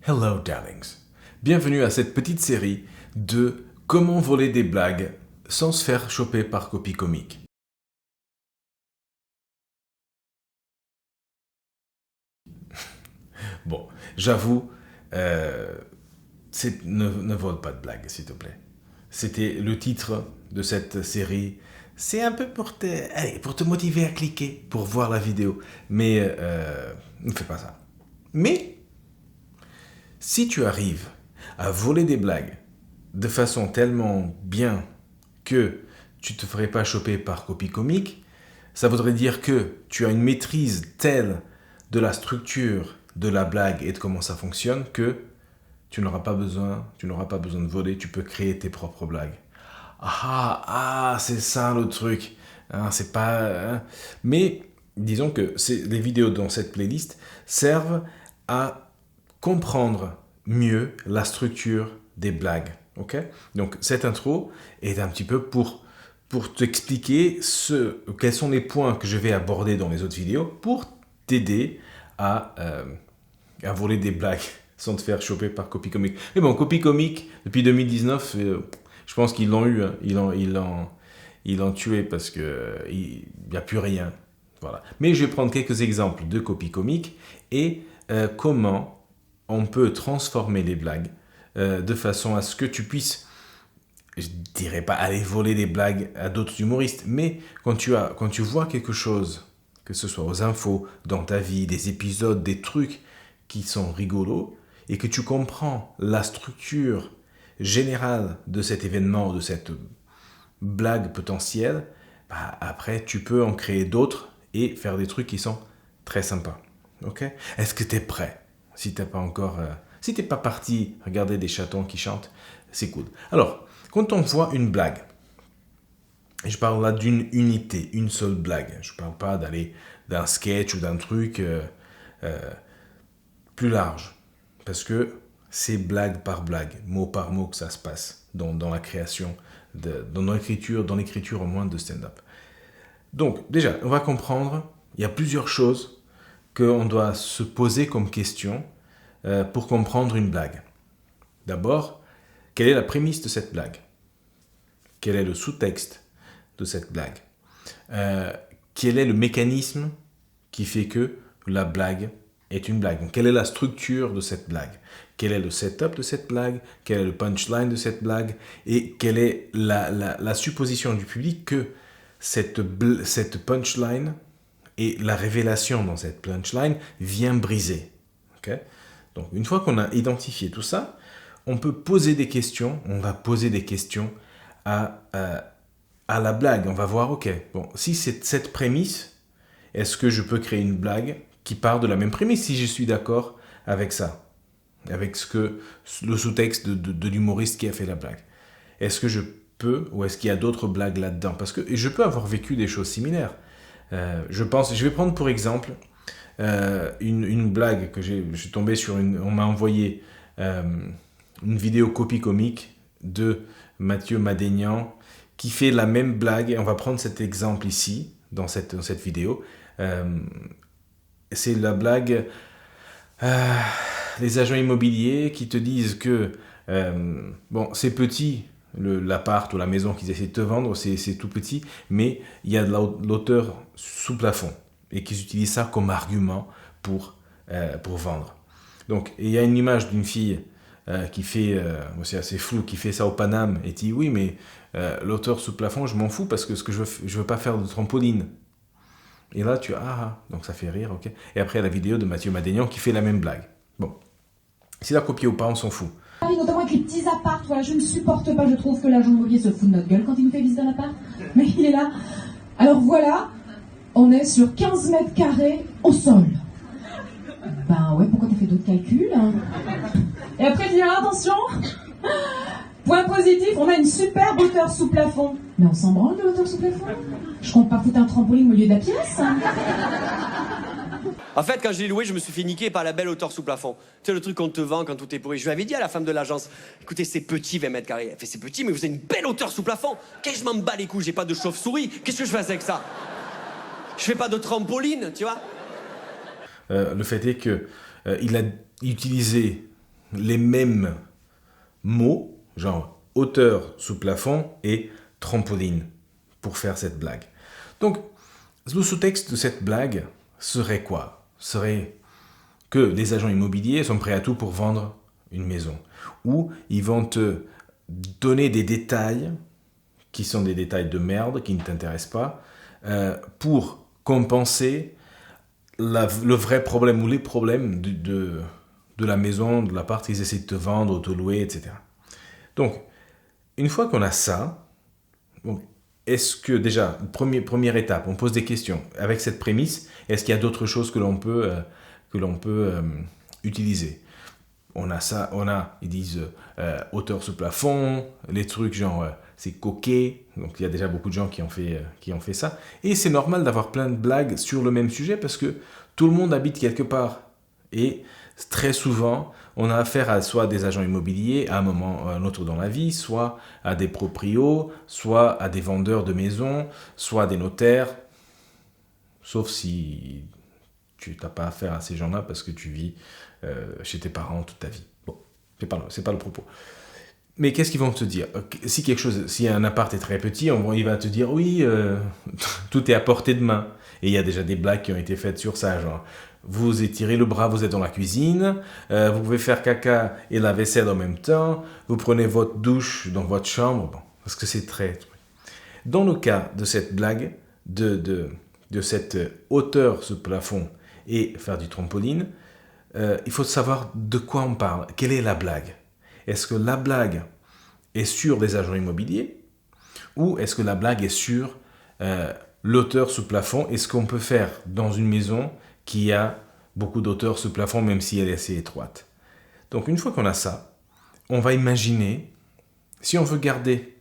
Hello darlings, bienvenue à cette petite série de comment voler des blagues sans se faire choper par copie comique. Bon, j'avoue, ne vole pas de blagues s'il te plaît. C'était le titre de cette série. C'est un peu pour te motiver à cliquer, pour voir la vidéo. Mais ne fais pas ça. Mais si tu arrives à voler des blagues de façon tellement bien que tu ne te ferais pas choper par copie comique, ça voudrait dire que tu as une maîtrise telle de la structure de la blague et de comment ça fonctionne que tu n'auras pas besoin de voler, tu peux créer tes propres blagues. C'est ça le truc. C'est pas... Mais disons que les vidéos dans cette playlist servent à comprendre mieux la structure des blagues. Ok? Donc cette intro est un petit peu pour t'expliquer quels sont les points que je vais aborder dans les autres vidéos pour t'aider à voler des blagues sans te faire choper par copie comique. Mais bon, copie comique, depuis 2019, je pense qu'ils l'ont eu, hein. Ils l'ont tué parce qu'il n'y a plus rien. Voilà. Mais je vais prendre quelques exemples de copie comique et comment on peut transformer les blagues de façon à ce que tu puisses, je dirais pas aller voler des blagues à d'autres humoristes, mais quand tu vois quelque chose, que ce soit aux infos, dans ta vie, des épisodes, des trucs qui sont rigolos, et que tu comprends la structure générale de cet événement, de cette blague potentielle, après tu peux en créer d'autres et faire des trucs qui sont très sympas. Ok? Est-ce que tu es prêt? Si t'es pas parti regarder des chatons qui chantent, c'est cool. Alors, quand on voit une blague, et je parle là d'une unité, une seule blague. Je ne parle pas d'aller d'un sketch ou d'un truc plus large. Parce que c'est blague par blague, mot par mot que ça se passe dans la création, dans l'écriture au moins de stand-up. Donc, déjà, on va comprendre, il y a plusieurs choses qu'on doit se poser comme question pour comprendre une blague. D'abord, quelle est la prémisse de cette blague? Quel est le sous-texte de cette blague? Quel est le mécanisme qui fait que la blague est une blague? Donc, quelle est la structure de cette blague? Quel est le setup de cette blague? Quel est le punchline de cette blague? Et quelle est la supposition du public que cette punchline et la révélation dans cette punchline vient briser. Okay? Donc, une fois qu'on a identifié tout ça, on peut poser des questions. On va poser des questions à la blague. On va voir, ok, bon, si c'est cette prémisse, est-ce que je peux créer une blague qui part de la même prémisse si je suis d'accord avec ça, avec le sous-texte de l'humoriste qui a fait la blague? Est-ce que je peux, ou est-ce qu'il y a d'autres blagues là-dedans? Parce que je peux avoir vécu des choses similaires. Je vais prendre pour exemple une blague que je suis tombé sur on m'a envoyé une vidéo copie comique de Mathieu Madénian qui fait la même blague, et on va prendre cet exemple ici dans cette vidéo. C'est la blague les agents immobiliers qui te disent que c'est petit, l'appart ou la maison qu'ils essaient de te vendre, c'est tout petit, mais il y a de l'auteur sous plafond et qu'ils utilisent ça comme argument pour vendre. Donc, il y a une image d'une fille qui fait, c'est assez flou, qui fait ça au Paname et dit oui, mais l'auteur sous plafond, je m'en fous parce que je veux pas faire de trampoline. Et là, donc ça fait rire, ok. Et après, la vidéo de Mathieu Madénian qui fait la même blague. Bon, si la copie ou pas, on s'en fout. Notamment avec les petits apparts, voilà, je ne supporte pas, je trouve que l'agent immobilier se fout de notre gueule quand il nous fait visiter un appart. Mais il est là. Alors voilà, on est sur 15 mètres carrés au sol. Ben ouais, pourquoi t'as fait d'autres calculs, hein? Et après, il dit, attention, point positif, on a une superbe hauteur sous plafond. Mais on s'en branle de l'hauteur sous plafond? Je compte pas foutre un trampoline au milieu de la pièce, hein. En fait, quand je l'ai loué, je me suis fait niquer par la belle hauteur sous plafond. Tu sais, le truc qu'on te vend quand tout est pourri. Je lui avais dit à la femme de l'agence, écoutez, c'est petit, 20 mètres carrés. Elle fait, c'est petit, mais vous avez une belle hauteur sous plafond. Qu'est-ce que je m'en bats les couilles? J'ai pas de chauve-souris. Qu'est-ce que je fais avec ça? Je fais pas de trampoline, tu vois? Le fait est que il a utilisé les mêmes mots, genre hauteur sous plafond et trampoline, pour faire cette blague. Donc, le sous-texte de cette blague serait quoi? Serait que les agents immobiliers sont prêts à tout pour vendre une maison. Ou ils vont te donner des détails qui sont des détails de merde, qui ne t'intéressent pas, pour compenser le vrai problème ou les problèmes de la maison, de l'appart qu'ils essaient de te vendre ou de te louer, etc. Donc, une fois qu'on a ça, bon, est-ce que déjà, première étape, on pose des questions. Avec cette prémisse, est-ce qu'il y a d'autres choses que l'on peut utiliser? On a ça, ils disent hauteur sous plafond, les trucs genre c'est coquet, donc il y a déjà beaucoup de gens qui ont fait ça. Et c'est normal d'avoir plein de blagues sur le même sujet parce que tout le monde habite quelque part. Et très souvent, on a affaire à soit des agents immobiliers à un moment ou à un autre dans la vie, soit à des proprios, soit à des vendeurs de maisons, soit à des notaires, sauf si tu n'as pas affaire à ces gens-là parce que tu vis chez tes parents toute ta vie. Bon, c'est pas le propos. Mais qu'est-ce qu'ils vont te dire? Si un appart est très petit, il va te dire oui, tout est à portée de main. Et il y a déjà des blagues qui ont été faites sur ça, genre vous étirez le bras, vous êtes dans la cuisine, vous pouvez faire caca et la vaisselle en même temps, vous prenez votre douche dans votre chambre, bon, parce que c'est très... Dans le cas de cette blague, de cette hauteur sous plafond et faire du trampoline, il faut savoir de quoi on parle. Quelle est la blague? Est-ce que la blague est sur les agents immobiliers ou est-ce que la blague est sur l'hauteur sous plafond et ce qu'on peut faire dans une maison qui a beaucoup d'hauteur sous plafond même si elle est assez étroite? Donc une fois qu'on a ça, on va imaginer, si on veut garder,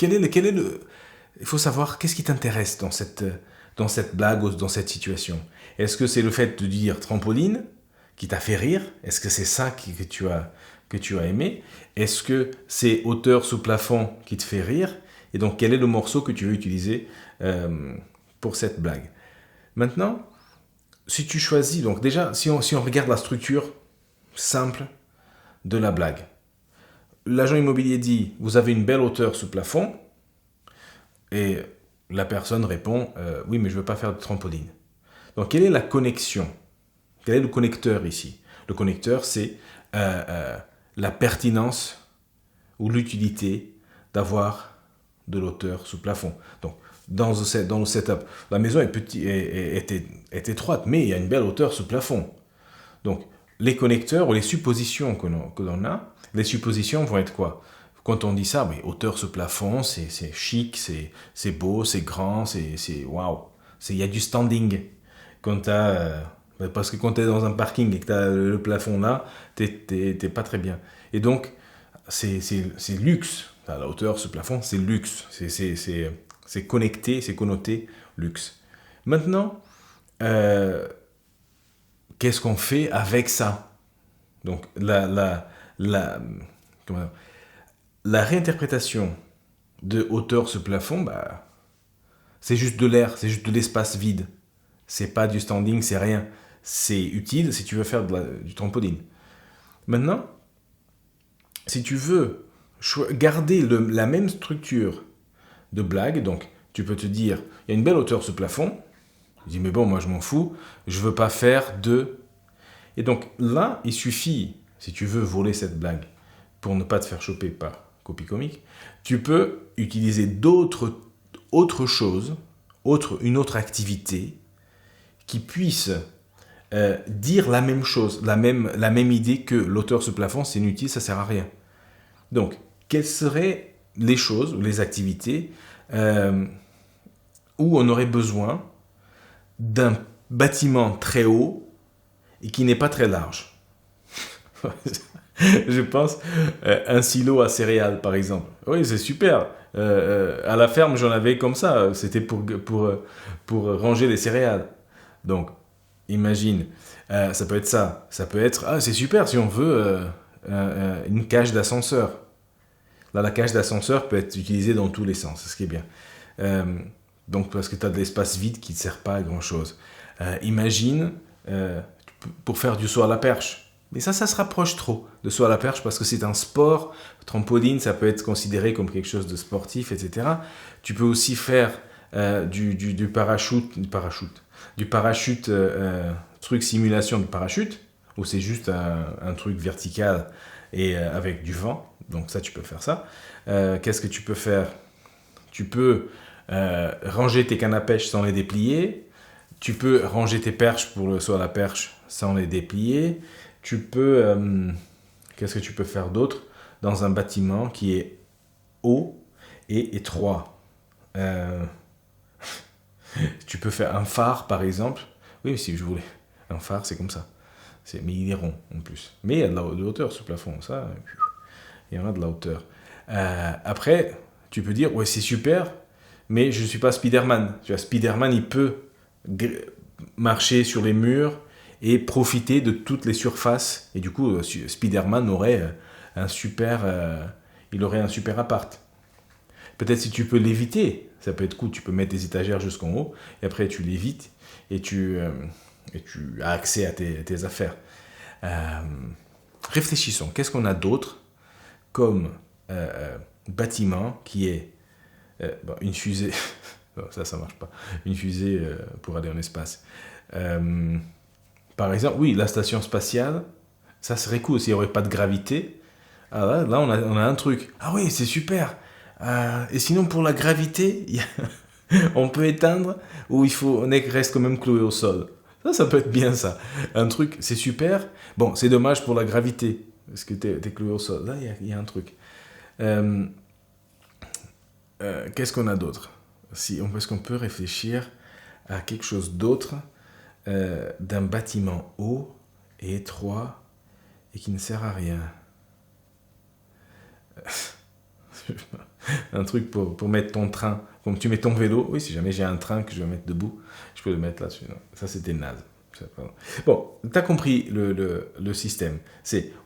il faut savoir qu'est-ce qui t'intéresse dans cette blague ou dans cette situation. Est-ce que c'est le fait de dire trampoline qui t'a fait rire? Est-ce que c'est ça que tu as aimé? Est-ce que c'est hauteur sous plafond qui te fait rire? Et donc, quel est le morceau que tu veux utiliser pour cette blague? Maintenant, si tu choisis, donc déjà, si on regarde la structure simple de la blague, l'agent immobilier dit « Vous avez une belle hauteur sous plafond » et la personne répond « Oui, mais je ne veux pas faire de trampoline. » Donc, quelle est la connexion? Quel est le connecteur ici? Le connecteur, c'est la pertinence ou l'utilité d'avoir de l'hauteur sous plafond. Donc, dans le setup, la maison est étroite, mais il y a une belle hauteur sous plafond. Donc, les connecteurs ou les suppositions que l'on a, les suppositions vont être quoi? Quand on dit ça, mais hauteur sous plafond, c'est chic, c'est beau, c'est grand, c'est waouh. Il y a du standing. Parce que quand tu es dans un parking et que tu as le plafond là, t'es pas très bien. Et donc, c'est luxe. La hauteur, ce plafond, c'est luxe. C'est connecté, c'est connoté luxe. Maintenant, qu'est-ce qu'on fait avec ça? Donc, la réinterprétation de hauteur, ce plafond, c'est juste de l'air, c'est juste de l'espace vide. C'est pas du standing, c'est rien. C'est utile si tu veux faire du trampoline. Maintenant, si tu veux garder la même structure de blague, donc tu peux te dire, il y a une belle hauteur ce plafond, je dis mais bon, moi je m'en fous, je veux pas faire de... Et donc là, il suffit, si tu veux voler cette blague, pour ne pas te faire choper par copie comique, tu peux utiliser autre chose, une autre activité qui puisse dire la même chose, la même idée que l'auteur ce plafond, c'est inutile, ça sert à rien. Donc, quelles seraient les choses, les activités où on aurait besoin d'un bâtiment très haut et qui n'est pas très large? Je pense un silo à céréales, par exemple. Oui, c'est super. À la ferme, j'en avais comme ça. C'était pour ranger les céréales. Donc, imagine, ça peut être ça. Ça peut être, c'est super si on veut une cage d'ascenseur. Là, la cage d'ascenseur peut être utilisée dans tous les sens, c'est ce qui est bien. Donc, parce que tu as de l'espace vide qui ne te sert pas à grand-chose. Imagine, pour faire du saut à la perche. Mais ça se rapproche trop de saut à la perche parce que c'est un sport. Trampoline, ça peut être considéré comme quelque chose de sportif, etc. Tu peux aussi faire du parachute, truc simulation de parachute, où c'est juste un truc vertical et avec du vent. Donc ça, tu peux faire ça. Qu'est-ce que tu peux faire? Tu peux ranger tes cannes à pêche sans les déplier. Tu peux ranger tes perches pour le saut à la perche sans les déplier. Tu peux... qu'est-ce que tu peux faire d'autre dans un bâtiment qui est haut et étroit? Tu peux faire un phare, par exemple. Oui, si je voulais. Un phare, c'est comme ça. Mais il est rond, en plus. Mais il y a de la hauteur sous le plafond. Ça, il y en a de la hauteur. Après, tu peux dire, ouais, c'est super, mais je ne suis pas Spider-Man. Tu vois, Spider-Man, il peut marcher sur les murs et profiter de toutes les surfaces. Et du coup, Spider-Man aurait un super appart. Peut-être si tu peux l'éviter, ça peut être cool. Tu peux mettre des étagères jusqu'en haut, et après tu l'évites, et tu as accès à tes affaires. Réfléchissons. Qu'est-ce qu'on a d'autre comme bâtiment qui est une fusée? Ça marche pas. Une fusée pour aller en espace. Par exemple, oui, la station spatiale, ça serait cool s'il n'y aurait pas de gravité. Ah, là on a un truc. Ah oui, c'est super. Et sinon, pour la gravité, on peut éteindre ou on reste quand même cloué au sol. Ça peut être bien, ça. Un truc, c'est super. Bon, c'est dommage pour la gravité, parce que t'es cloué au sol. Là, il y a un truc. Qu'est-ce qu'on a d'autre? Est-ce qu'on peut réfléchir à quelque chose d'autre d'un bâtiment haut et étroit et qui ne sert à rien? Un truc pour mettre ton train, comme tu mets ton vélo. Oui, si jamais j'ai un train que je vais mettre debout, je peux le mettre là-dessus. Non, ça, c'était naze. Bon, tu as compris le système.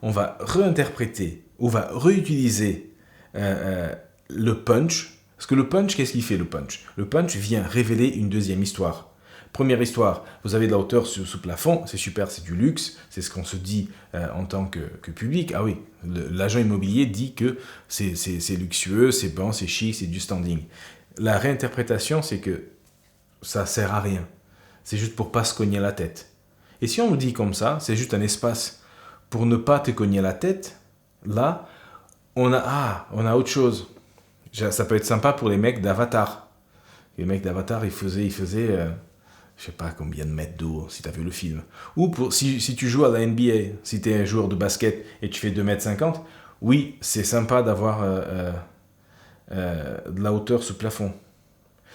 On va réinterpréter, on va réutiliser le punch. Parce que le punch, qu'est-ce qu'il fait, le punch? Le punch vient révéler une deuxième histoire. Première histoire, vous avez de la hauteur sous plafond, c'est super, c'est du luxe, c'est ce qu'on se dit en tant que public. Ah oui, l'agent immobilier dit que c'est luxueux, c'est bon, c'est chic, c'est du standing. La réinterprétation, c'est que ça sert à rien. C'est juste pour pas se cogner la tête. Et si on le dit comme ça, c'est juste un espace pour ne pas te cogner la tête, là, on a autre chose. Ça peut être sympa pour les mecs d'Avatar. Les mecs d'Avatar, ils faisaient je sais pas combien de mètres d'eau, si tu as vu le film. Ou si tu joues à la NBA, si tu es un joueur de basket et tu fais 2,50 m, oui, c'est sympa d'avoir de la hauteur sous plafond.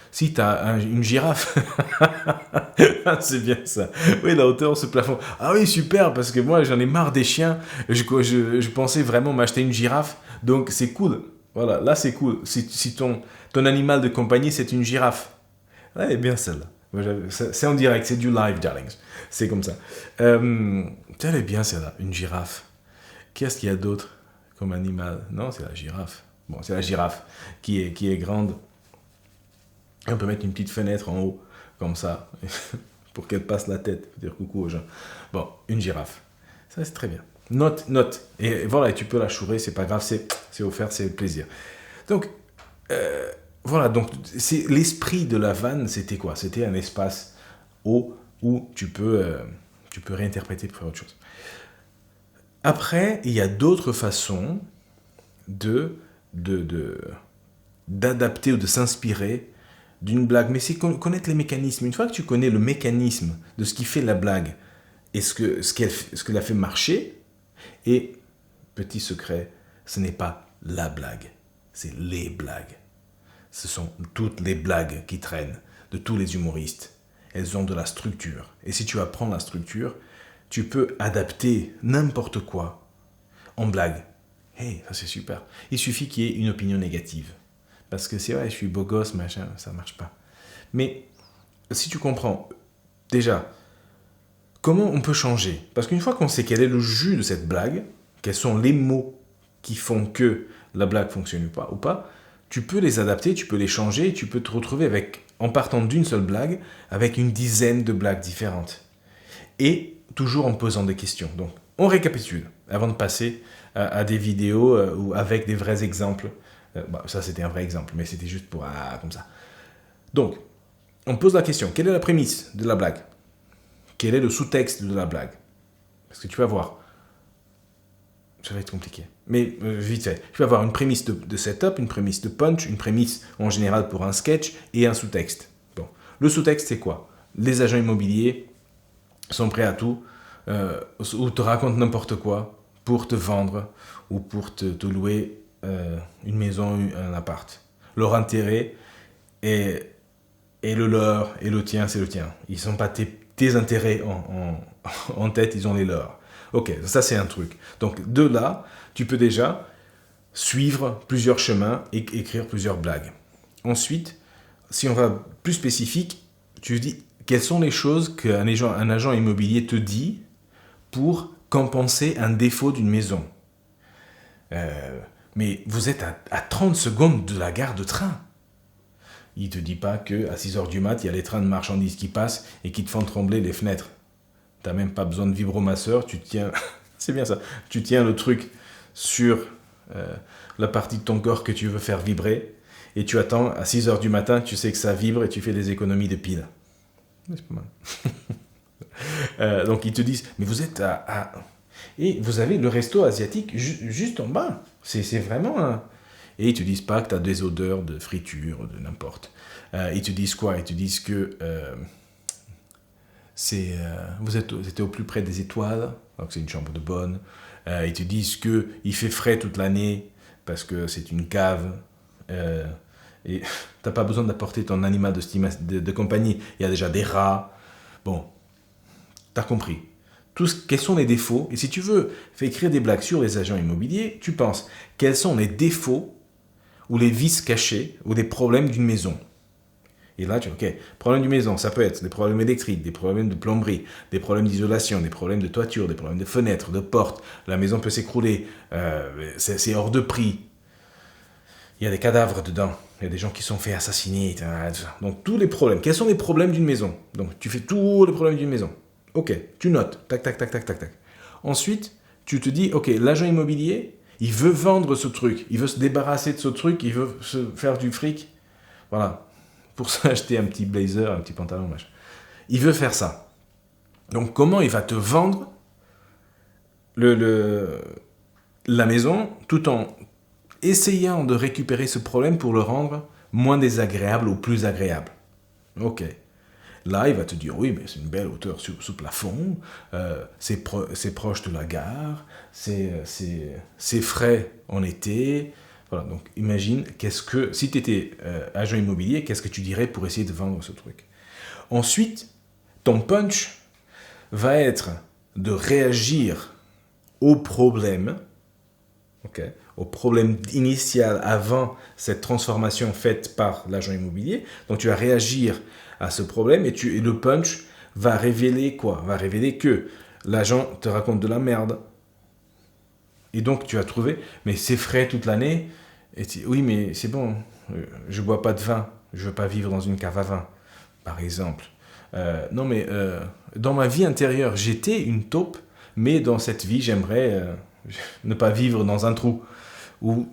Si tu as une girafe, c'est bien ça. Oui, la hauteur sous plafond. Ah oui, super, parce que moi, j'en ai marre des chiens. Je pensais vraiment m'acheter une girafe, donc c'est cool. Voilà, là, c'est cool. Si ton animal de compagnie, c'est une girafe. Ouais, elle est bien celle-là. C'est en direct, c'est du live, darlings. C'est comme ça. Elle est bien celle-là, une girafe. Qu'est-ce qu'il y a d'autre comme animal? Non, c'est la girafe. Bon, c'est la girafe qui est grande. Et on peut mettre une petite fenêtre en haut, comme ça, pour qu'elle passe la tête, pour dire coucou aux gens. Bon, une girafe. Ça, c'est très bien. Note. Et voilà, tu peux la chourer, c'est pas grave, c'est offert, c'est plaisir. Donc, voilà, donc c'est l'esprit de la vanne, c'était quoi? C'était un espace haut où tu peux réinterpréter pour faire autre chose. Après, il y a d'autres façons d'adapter ou de s'inspirer d'une blague. Mais c'est connaître les mécanismes. Une fois que tu connais le mécanisme de ce qui fait la blague et ce qu'elle a fait marcher, et petit secret, ce n'est pas la blague, c'est les blagues. Ce sont toutes les blagues qui traînent de tous les humoristes. Elles ont de la structure. Et si tu apprends la structure, tu peux adapter n'importe quoi en blague. Hey, ça c'est super. Il suffit qu'il y ait une opinion négative. Parce que c'est vrai, je suis beau gosse, machin, ça marche pas. Mais si tu comprends, déjà, comment on peut changer? Parce qu'une fois qu'on sait quel est le jus de cette blague, quels sont les mots qui font que la blague fonctionne ou pas, tu peux les adapter, tu peux les changer, et tu peux te retrouver en partant d'une seule blague, avec une dizaine de blagues différentes. Et toujours en posant des questions. Donc, on récapitule avant de passer à des vidéos ou avec des vrais exemples. Ça, c'était un vrai exemple, mais c'était juste pour comme ça. Donc, on pose la question, quelle est la prémisse de la blague? Quel est le sous-texte de la blague? Parce que tu vas voir, ça va être compliqué. Mais vite fait, tu vas avoir une prémisse de setup, une prémisse de punch, une prémisse en général pour un sketch et un sous-texte. Bon. Le sous-texte, c'est quoi? Les agents immobiliers sont prêts à tout, ou te racontent n'importe quoi pour te vendre ou pour te louer une maison, un appart. Leur intérêt est le leur et le tien, c'est le tien. Ils ne sont pas tes intérêts en tête, ils ont les leurs. Ok, ça c'est un truc. Donc de là, tu peux déjà suivre plusieurs chemins et écrire plusieurs blagues. Ensuite, si on va plus spécifique, tu dis quelles sont les choses qu'un agent immobilier te dit pour compenser un défaut d'une maison. Mais vous êtes à 30 secondes de la gare de train. Il ne te dit pas qu'à 6h du mat, il y a les trains de marchandises qui passent et qui te font trembler les fenêtres. Tu n'as même pas besoin de vibromasseur, tu tiens, c'est bien ça, tu tiens le truc sur la partie de ton corps que tu veux faire vibrer et tu attends à 6h du matin, tu sais que ça vibre et tu fais des économies de piles. C'est pas mal. Donc ils te disent, mais vous êtes à... Et vous avez le resto asiatique juste en bas. C'est vraiment un... Et ils te disent pas que tu as des odeurs de friture, de n'importe. Ils te disent quoi? Ils te disent que vous êtes au plus près des étoiles, donc c'est une chambre de bonne. Ils te disent qu'il fait frais toute l'année parce que c'est une cave. Et tu n'as pas besoin d'apporter ton animal de compagnie. Il y a déjà des rats. Bon, tu as compris. Quels sont les défauts? Et si tu veux faire écrire des blagues sur les agents immobiliers, tu penses quels sont les défauts ou les vices cachés ou les problèmes d'une maison. Et là, tu dis, ok, problème d'une maison, ça peut être des problèmes électriques, des problèmes de plomberie, des problèmes d'isolation, des problèmes de toiture, des problèmes de fenêtres, de portes, la maison peut s'écrouler, c'est hors de prix. Il y a des cadavres dedans, il y a des gens qui sont fait assassiner. Donc tous les problèmes. Quels sont les problèmes d'une maison? Donc tu fais tous les problèmes d'une maison. Ok, tu notes, tac, tac, tac, tac, tac, tac. Ensuite, tu te dis, ok, l'agent immobilier, il veut vendre ce truc, il veut se débarrasser de ce truc, il veut se faire du fric. Voilà, pour s'acheter un petit blazer, un petit pantalon, machin. Il veut faire ça. Donc comment il va te vendre la maison tout en essayant de récupérer ce problème pour le rendre moins désagréable ou plus agréable? Ok. Là, il va te dire, oui, mais c'est une belle hauteur sous plafond, c'est proche de la gare, c'est frais en été. Voilà, donc imagine, si tu étais agent immobilier, qu'est-ce que tu dirais pour essayer de vendre ce truc? Ensuite, ton punch va être de réagir au problème, okay, au problème initial avant cette transformation faite par l'agent immobilier. Donc tu vas réagir à ce problème et le punch va révéler quoi? Va révéler que l'agent te raconte de la merde. Et donc tu vas trouver, mais c'est frais toute l'année. Oui, mais c'est bon, je bois pas de vin, je veux pas vivre dans une cave à vin, par exemple. Non, mais dans ma vie intérieure, j'étais une taupe, mais dans cette vie, j'aimerais ne pas vivre dans un trou. Ou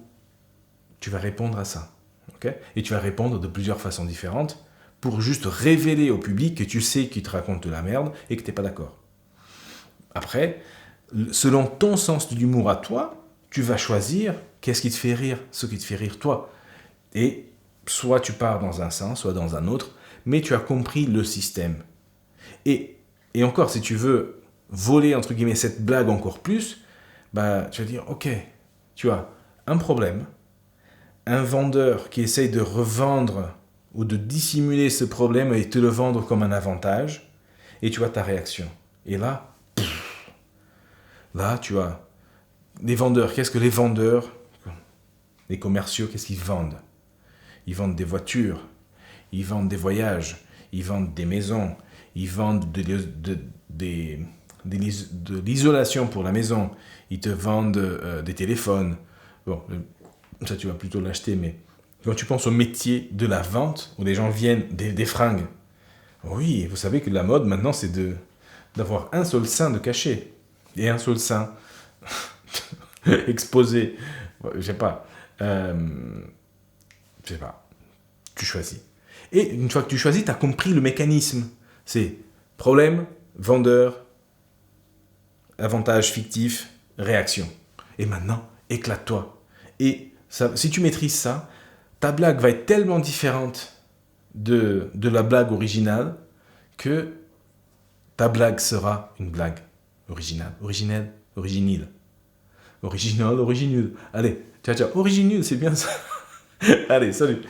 tu vas répondre à ça. Okay? Et tu vas répondre de plusieurs façons différentes pour juste révéler au public que tu sais qu'il te raconte de la merde et que tu n'es pas d'accord. Après, selon ton sens de l'humour à toi, tu vas choisir qu'est-ce qui te fait rire, ce qui te fait rire toi. Et soit tu pars dans un sens, soit dans un autre, mais tu as compris le système. Et encore, si tu veux voler, entre guillemets, cette blague encore plus, bah, tu vas dire, ok, tu as un problème, un vendeur qui essaye de revendre ou de dissimuler ce problème et te le vendre comme un avantage, et tu as ta réaction. Et là, tu as les vendeurs. Qu'est-ce que les vendeurs, les commerciaux, qu'est-ce qu'ils vendent? Ils vendent des voitures, ils vendent des voyages, ils vendent des maisons, ils vendent de l'isolation pour la maison, ils te vendent des téléphones. Bon, ça tu vas plutôt l'acheter, mais quand tu penses au métier de la vente, où les gens viennent des fringues, oui, vous savez que la mode maintenant c'est d'avoir un seul sein de caché. et un seul sein exposé, je sais pas, tu choisis. Et une fois que tu choisis, tu as compris le mécanisme. C'est problème, vendeur, avantage fictif, réaction. Et maintenant, éclate-toi. Et ça, si tu maîtrises ça, ta blague va être tellement différente de la blague originale que ta blague sera une blague originale. Originale. Allez, ciao, ciao. Original, c'est bien ça. Allez, salut.